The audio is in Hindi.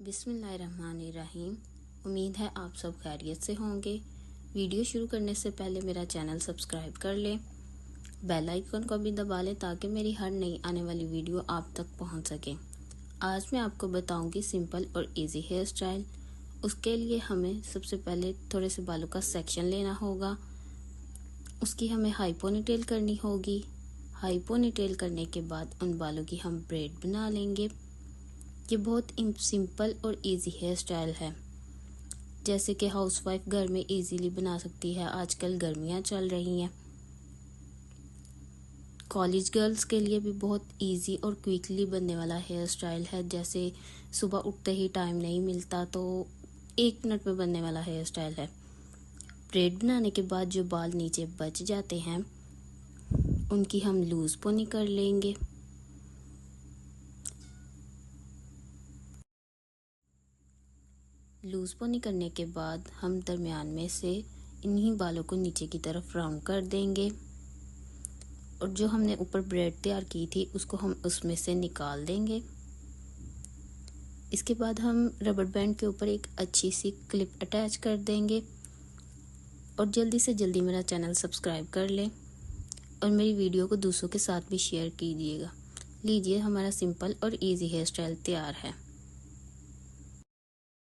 बिस्मिल्लाहिर्रहमानिर्रहीम। उम्मीद है आप सब खैरियत से होंगे। वीडियो शुरू करने से पहले मेरा चैनल सब्सक्राइब कर लें, बेल आइकन को भी दबा लें ताकि मेरी हर नई आने वाली वीडियो आप तक पहुंच सके। आज मैं आपको बताऊंगी सिंपल और इजी हेयर स्टाइल। उसके लिए हमें सबसे पहले थोड़े से बालों का सेक्शन लेना होगा। उसकी हमें हाई पोनीटेल करनी होगी। हाई पोनीटेल करने के बाद उन बालों की हम ब्रेड बना लेंगे। ये बहुत सिंपल और इजी हेयर स्टाइल है, जैसे कि हाउसवाइफ घर में इजीली बना सकती है। आजकल गर्मियाँ चल रही हैं, कॉलेज गर्ल्स के लिए भी बहुत इजी और क्विकली बनने वाला हेयर स्टाइल है। जैसे सुबह उठते ही टाइम नहीं मिलता तो 1 मिनट में बनने वाला हेयर स्टाइल है। ब्रेड बनाने के बाद जो बाल नीचे बच जाते हैं उनकी हम लूज पोनी कर लेंगे। लूज पोनी करने के बाद हम दरमियान में से इन्हीं बालों को नीचे की तरफ राउंड कर देंगे और जो हमने ऊपर ब्रेड तैयार की थी उसको हम उसमें से निकाल देंगे। इसके बाद हम रबर बैंड के ऊपर एक अच्छी सी क्लिप अटैच कर देंगे और जल्दी से जल्दी मेरा चैनल सब्सक्राइब कर लें और मेरी वीडियो को दूसरों के साथ भी शेयर कीजिएगा। लीजिए, हमारा सिंपल और इजी हेयर स्टाइल तैयार है।